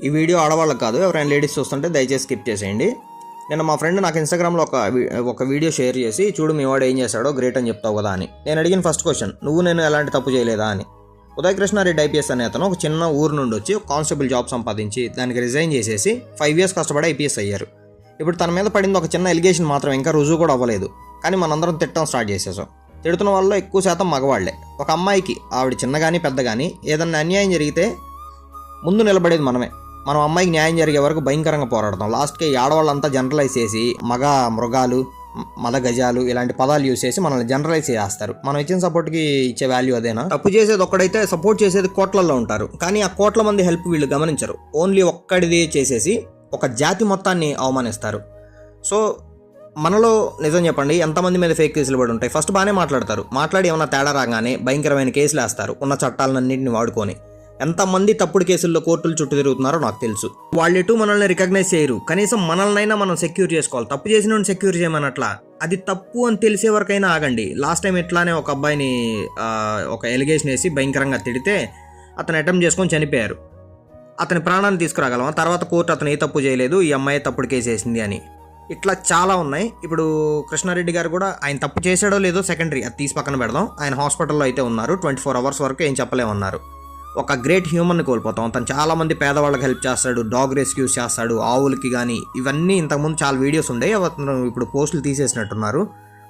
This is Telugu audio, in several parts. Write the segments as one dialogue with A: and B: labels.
A: ఈ వీడియో ఆడవాళ్ళకి కాదు, ఎవరైనా లేడీస్ చూస్తుంటే దయచేసి స్కిప్ చేసేయండి. నేను మా ఫ్రెండ్ నాకు ఇన్స్టాగ్రామ్లో ఒక వీడియో షేర్ చేసి, చూడు మీ వాడు ఏం చేశాడో గ్రేట్ అని చెప్తావు కదా అని. నేను అడిగిన ఫస్ట్ క్వశ్చన్, నువ్వు నేను ఎలాంటి తప్పు చేయలేదా అని. ఉదయ్ కృష్ణారెడ్డి ఐపీఎస్ అనే అతను ఒక చిన్న ఊరు నుండి వచ్చి ఒక కానిస్టేబుల్ జాబ్ సంపాదించి దానికి రిజైన్ చేసేసి 5 years కష్టపడి ఐపీఎస్ అయ్యారు. ఇప్పుడు తన మీద పడింది ఒక చిన్న ఎలిగేషన్ మాత్రం, ఇంకా రుజువు కూడా అవ్వలేదు. కానీ మనందరం తిట్టడం స్టార్ట్ చేసేసాం. తిడుతున్న వాళ్ళలో ఎక్కువ శాతం మగవాళ్లే. ఒక అమ్మాయికి, ఆవిడ చిన్న కానీ పెద్ద కానీ, ఏదన్నా అన్యాయం జరిగితే ముందు నిలబడేది మనమే. మనం అమ్మాయికి న్యాయం జరిగే వరకు భయంకరంగా పోరాడతాం. లాస్ట్కి ఆడవాళ్ళంతా జనరలైజ్ చేసి మగ మృగాలు, మద గజాలు ఇలాంటి పదాలు యూజ్ చేసి మనల్ని జనరలైజ్ చేస్తారు. మనం ఇచ్చిన సపోర్ట్కి ఇచ్చే వాల్యూ అదేనా? తప్పు చేసేది ఒక్కడైతే సపోర్ట్ చేసేది కోట్లలో ఉంటారు. కానీ ఆ కోట్ల మంది హెల్ప్ వీళ్ళు గమనించరు. ఓన్లీ ఒక్కడిది చేసేసి ఒక జాతి మొత్తాన్ని అవమానిస్తారు. సో మనలో నిజం చెప్పండి, ఎంతమంది మీద ఫేక్ కేసులు పడి ఉంటాయి. ఫస్ట్ బాగానే మాట్లాడతారు, మాట్లాడి ఏమన్నా తేడా రాగానే భయంకరమైన కేసులు వేస్తారు ఉన్న చట్టాలన్నింటిని వాడుకొని. ఎంతమంది తప్పుడు కేసుల్లో కోర్టులు చుట్టూ తిరుగుతున్నారో నాకు తెలుసు. వాళ్ళెటు మనల్ని రికగ్నైజ్ చేయరు. కనీసం మనల్నైనా మనం సెక్యూర్ చేసుకోవాలి. తప్పు చేసిన సెక్యూర్ చేయమనట్లా. అది తప్పు అని తెలిసే వరకైనా ఆగండి. లాస్ట్ టైం ఇట్లానే ఒక అబ్బాయిని ఒక ఎలిగేషన్ వేసి భయంకరంగా తిడితే అతను అటెంప్ట్ చేసుకొని చనిపోయారు. అతని ప్రాణాన్ని తీసుకురాగలమా? తర్వాత కోర్టు అతను ఏ తప్పు చేయలేదు, ఈ అమ్మాయి తప్పుడు కేసు వేసింది అని. ఇట్లా చాలా ఉన్నాయి. ఇప్పుడు కృష్ణారెడ్డి గారు కూడా, ఆయన తప్పు చేశాడో లేదో సెకండరీ, అది తీసి పక్కన పెడదాం. ఆయన హాస్పిటల్లో అయితే ఉన్నారు. 24 hours వరకు ఏం చెప్పలేమన్నారు. ఒక గ్రేట్ హ్యూమన్ని కోల్పోతాం. తను చాలామంది పేదవాళ్ళకి హెల్ప్ చేస్తాడు, డాగ్ రెస్క్యూస్ చేస్తాడు, ఆవులకి కానీ. ఇవన్నీ ఇంతకుముందు చాలా వీడియోస్ ఉండేవి, అతను ఇప్పుడు పోస్టులు తీసేసినట్టున్నారు.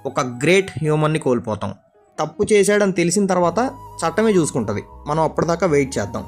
A: ఒక గ్రేట్ హ్యూమన్ని కోల్పోతాం. తప్పు చేశాడని తెలిసిన తర్వాత చట్టమే చూసుకుంటుంది. మనం అప్పటిదాకా వెయిట్ చేద్దాం.